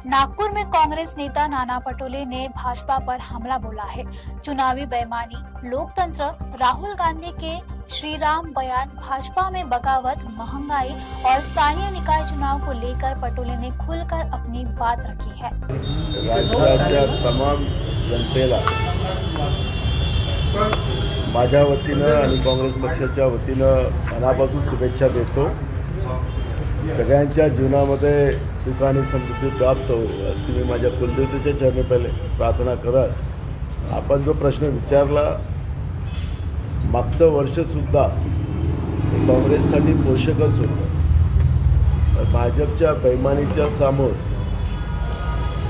नागपुर में कांग्रेस नेता नाना पटोले ने भाजपा पर हमला बोला है। चुनावी बेईमानी, लोकतंत्र, राहुल गांधी के श्रीराम बयान, भाजपा में बगावत, महंगाई और स्थानीय निकाय चुनाव को लेकर पटोले ने खुलकर अपनी बात रखी है। राज्याच्या तमाम जनतेला माझ्या वतीनं आणि काँग्रेस पक्षाच्या वतीनं मनापासून शुभेच्छा देतो। सगळ्यांच्या जीवनामध्ये सुख आणि समृद्धी प्राप्त होईल अशी मी माझ्या कुलदेवतेच्या चरणी पहिले प्रार्थना करत, आपण जो प्रश्न विचारला, मागचं वर्षसुद्धा काँग्रेससाठी पोषकच होतं। भाजपच्या बेईमानीच्या समोर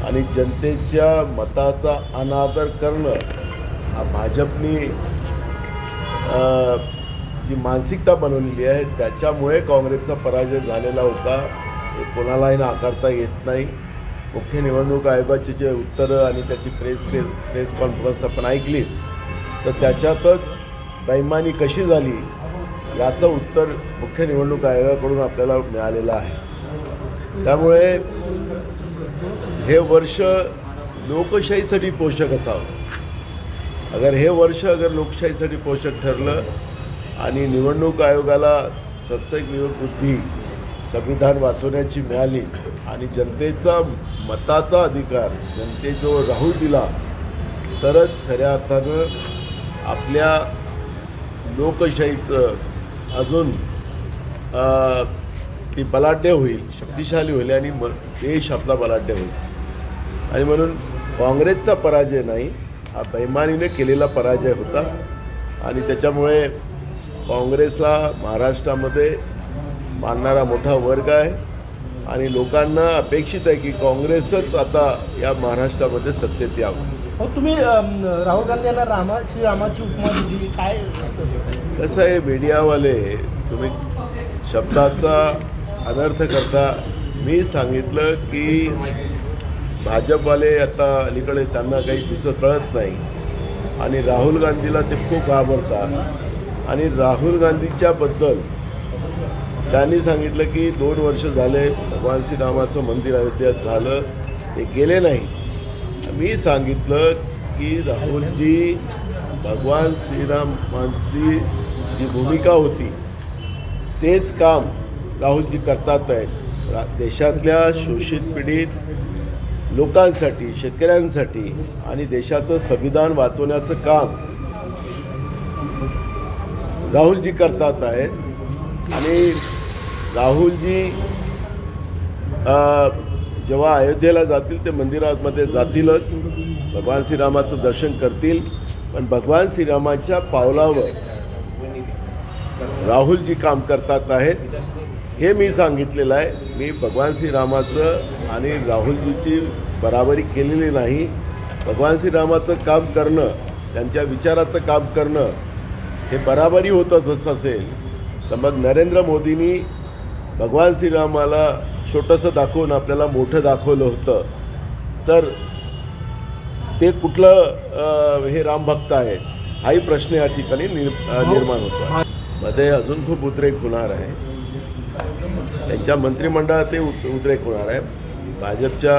आणि जनतेच्या मताचा अनादर करणं हा भाजपनी जी मानसिकता बनवलेली आहे त्याच्यामुळे काँग्रेसचा पराजय झालेला होता। हे कोणालाही नाकारता येत नाही। मुख्य निवडणूक आयोगाचे जे उत्तरं आणि त्याची प्रेस कॉन्फरन्स आपण ऐकली तर त्याच्यातच बेईमानी कशी झाली याचं उत्तर मुख्य निवडणूक आयोगाकडून आपल्याला मिळालेलं आहे। त्यामुळे हे वर्ष लोकशाहीसाठी पोषक असावं। हे वर्ष लोकशाहीसाठी पोषक ठरलं आणि निवडणूक आयोगाला सत्सग बुद्धी संविधान वाचवण्याची मिळाली आणि जनतेचा मताचा अधिकार जनतेजवळ राहू दिला तरच खऱ्या अर्थानं आपल्या लोकशाहीचं अजून ती बलाढ्य होईल, शक्तिशाली होईल आणि देश आपला बलाढ्य होईल। आणि म्हणून काँग्रेसचा पराजय नाही, हा बेईमानीने केलेला पराजय होता आणि त्याच्यामुळे काँग्रेसला महाराष्ट्रामध्ये मानणारा मोठा वर्ग आहे आणि लोकांना अपेक्षित आहे की काँग्रेसच आता या महाराष्ट्रामध्ये सत्तेत यावं। तुम्ही राहुल गांधी यांना रामाची उपमा दिली, काय कसं आहे, मीडियावाले तुम्ही शब्दाचा अनर्थ करता। मी सांगितलं की भाजपवाले आता अलीकडे त्यांना काही कळत नाही आणि राहुल गांधीला ते खूप घाबरतात आणि राहुल गांधीच्याबद्दल त्यांनी सांगितलं की 2 वर्ष झाले भगवान श्रीरामाचं मंदिर अयोध्येत झालं, ते गेले नाही। मी सांगितलं की राहुलजी भगवान श्रीरामांची जी भूमिका होती तेच काम राहुलजी करतात आहेत। देशातल्या शोषित पीडित लोकांसाठी, शेतकऱ्यांसाठी आणि देशाचं संविधान वाचवण्याचं काम राहुलजी करतात आहेत आणि राहुलजी जेव्हा अयोध्येला जातील ते मंदिरामध्ये जातीलच, भगवान श्रीरामाचं दर्शन करतील, पण भगवान श्रीरामाच्या पावलावर राहुलजी काम करतात आहेत हे मी सांगितलेलं आहे। मी भगवान श्रीरामाचं आणि राहुलजीची बराबरी केलेली नाही। भगवान श्रीरामाचं काम करणं, त्यांच्या विचाराचं काम करणं हे बराबरी होतंच असेल तर मग नरेंद्र मोदींनी भगवान श्रीरामाला छोटंसं दाखवून आपल्याला मोठं दाखवलं होतं तर ते कुठलं हे रामभक्त आहे हाही प्रश्न या ठिकाणी निर्माण होतो। मध्ये अजून खूप उद्रेक होणार आहे, त्यांच्या मंत्रिमंडळात ते उद्रेक होणार आहे। भाजपच्या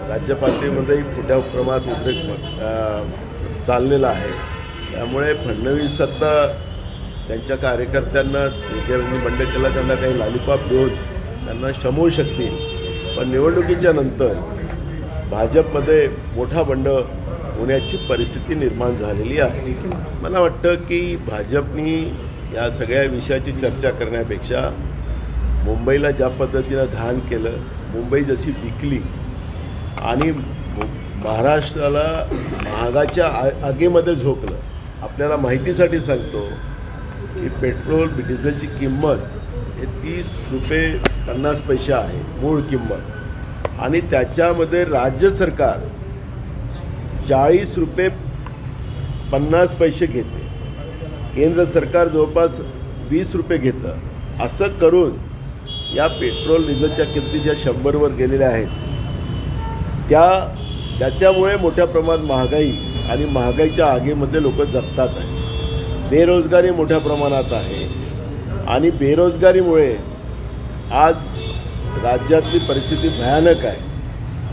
राज्य पातळीमध्येही मोठ्या प्रमाणात उद्रेक चाललेला आहे। त्यामुळे फडणवीस आता त्यांच्या कार्यकर्त्यांना बंड केला, त्यांना काही लॉलीपॉप देऊन त्यांना शमवू शकतील, पण निवडणुकीच्या नंतर भाजपमध्ये मोठा बंड होण्याची परिस्थिती निर्माण झालेली आहे। मला वाटतं की भाजपनी या सगळ्या विषयाची चर्चा करण्यापेक्षा मुंबईला ज्या पद्धतीनं घाण केलं, मुंबई जशी विकली आणि महाराष्ट्राला महागाच्या आगीमध्ये झोकलं। आपल्याला माहितीसाठी सांगतो की पेट्रोल डिझेलची किंमत हे 30 रुपये 50 पैसे आहे मूळ किंमत आणि त्याच्यामध्ये राज्य सरकार 40 रुपये 50 पैसे घेते, केंद्र सरकार जवळपास 20 रुपये घेतं। असं करून या पेट्रोल डिझेलच्या किमती ज्या 100वर गेलेल्या आहेत त्याच्यामुळे मोठ्या प्रमाणात महागाई आणि महागाईच्या आगीमध्ये लोक जगतात आहेत। बेरोजगारी मोठ्या प्रमाणात आहे आणि बेरोजगारीमुळे आज राज्यातली परिस्थिती भयानक आहे।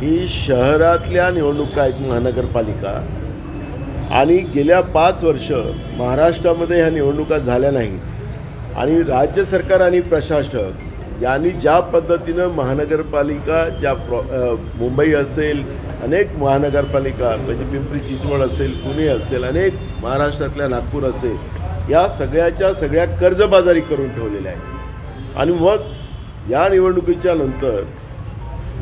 ही शहरातल्या निवडणुका आहेत, महानगरपालिका, आणि गेल्या 5 वर्ष महाराष्ट्रामध्ये ह्या निवडणुका झाल्या नाही. आणि राज्य सरकार आणि प्रशासक यांनी ज्या पद्धतीनं महानगरपालिका मुंबई असेल, अनेक महानगरपालिका म्हणजे पिंपरी चिंचवड असेल, पुणे असेल, अनेक महाराष्ट्रातल्या नागपूर असेल, या सगळ्याच्या सगळ्या कर्जबाजारी करून ठेवलेल्या आहेत. आणि मग या निवडणुकीच्या नंतर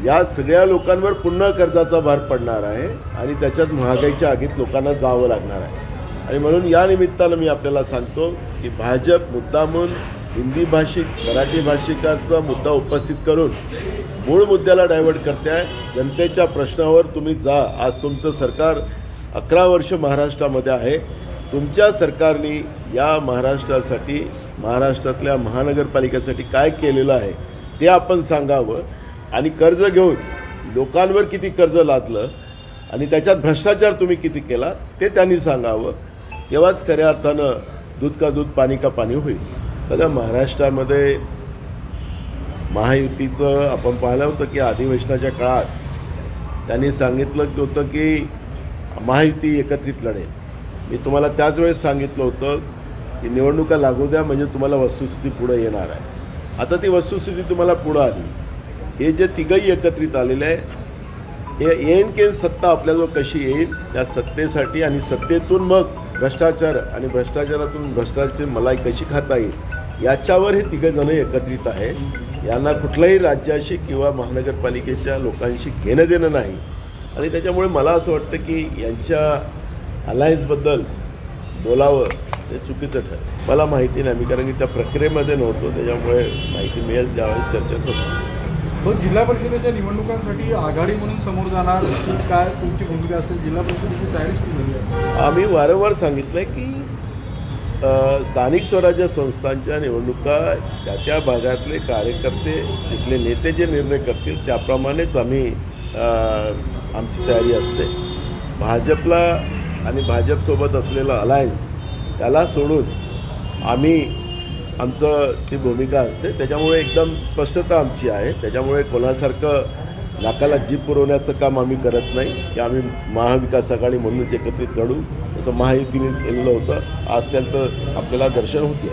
या सगळ्या लोकांवर पुन्हा कर्जाचा भार पडणार आहे आणि त्याच्यात महागाईच्या आगीत लोकांना जावं लागणार आहे. आणि म्हणून या निमित्तानं मी आपल्याला सांगतो की भाजप मुद्दामून हिंदी भाषिक, मराठी भाषिकाचा मुद्दा उपस्थित करून मूळ मुद्द्याला डायव्हर्ट करते आहे. जनतेच्या प्रश्नावर तुम्ही जा. आज तुमचं सरकार 11 वर्ष महाराष्ट्रामध्ये आहे. तुमच्या सरकारने या महाराष्ट्रासाठी, महाराष्ट्रातल्या महानगरपालिकेसाठी काय केलेलं आहे ते आपण सांगावं. आणि कर्ज घेऊन लोकांवर किती कर्ज लादलं आणि त्याच्यात भ्रष्टाचार तुम्ही किती केला ते त्यांनी सांगावं. तेव्हाच खऱ्या अर्थानं दूध का दूध, पाणी का पाणी होईल. बघा, महाराष्ट्रामध्ये महायुतीचं आपण पाहिलं होतं की अधिवेशनाच्या काळात त्यांनी सांगितलं होतं की महायुती एकत्रित लढेल. मी तुम्हाला त्याच वेळेस सांगितलं होतं की निवडणुका लागू द्या, म्हणजे तुम्हाला वस्तुस्थिती पुढे येणार आहे. आता ती वस्तुस्थिती तुम्हाला पुढं आली. हे जे तिघही एकत्रित आलेले आहे, हे येईन की सत्ता आपल्याजवळ कशी येईल, त्या सत्तेसाठी आणि सत्तेतून मग भ्रष्टाचार आणि भ्रष्टाचारातून भ्रष्टाचाराची मलाई कशी खाता येईल याच्यावर हे तिघंजणं एकत्रित आहे. यांना कुठल्याही राज्याशी किंवा महानगरपालिकेच्या लोकांशी घेणं देणं नाही. आणि त्याच्यामुळे मला असं वाटतं की यांच्या अलायन्सबद्दल बोलावं ते चुकीचं ठरतं. मला माहिती नाही, मी कारण की त्या प्रक्रियेमध्ये नव्हतो, त्याच्यामुळे माहिती मिळेल त्यावेळेस चर्चा करतो. तो जिल्हा परिषदेच्या निवडणुकांसाठी आघाडी म्हणून समोर जाणार की काय तुमची भूमिका असेल? जिल्हा परिषदेची तयारी सुरू झाली आहे. आम्ही वारंवार सांगितलं आहे की स्थानिक स्वराज्य संस्थांच्या निवडणुका त्या भागातले कार्यकर्ते, तिथले नेते जे निर्णय करतील त्याप्रमाणेच आमची तयारी असते. भाजपला आणि भाजपसोबत असलेलं अलायन्स त्याला सोडून आमचं ती भूमिका असते. त्याच्यामुळे एकदम स्पष्टता आमची आहे. त्याच्यामुळे कोणासारखं नाकाला जीभ पुरवण्याचं काम आम्ही करत नाही की आम्ही महाविकास आघाडी म्हणूनच एकत्रित लढू, असं महायुतीने केलेलं होतं. आज त्यांचं आपल्याला दर्शन होते.